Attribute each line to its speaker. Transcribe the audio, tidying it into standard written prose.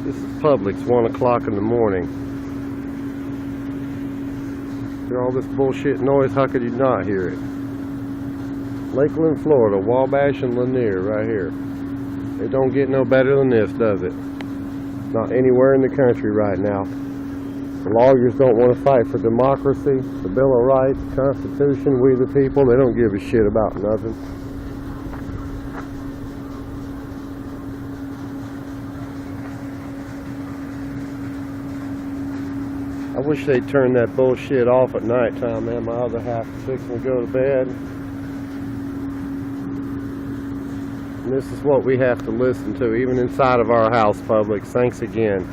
Speaker 1: This is Publix, 1 o'clock in the morning. Hear all this bullshit noise? How could you not hear it? Lakeland, Florida, Wabash and Lanier right here. It don't get no better than this, does it? Not anywhere in the country right now. The lawyers don't want to fight for democracy, the Bill of Rights, the Constitution, we the people. They don't give a shit about nothing. I wish they'd turn that bullshit off at nighttime, man. My other half is fixing to go to bed. And this is what we have to listen to, even inside of our house, Publix. Thanks again.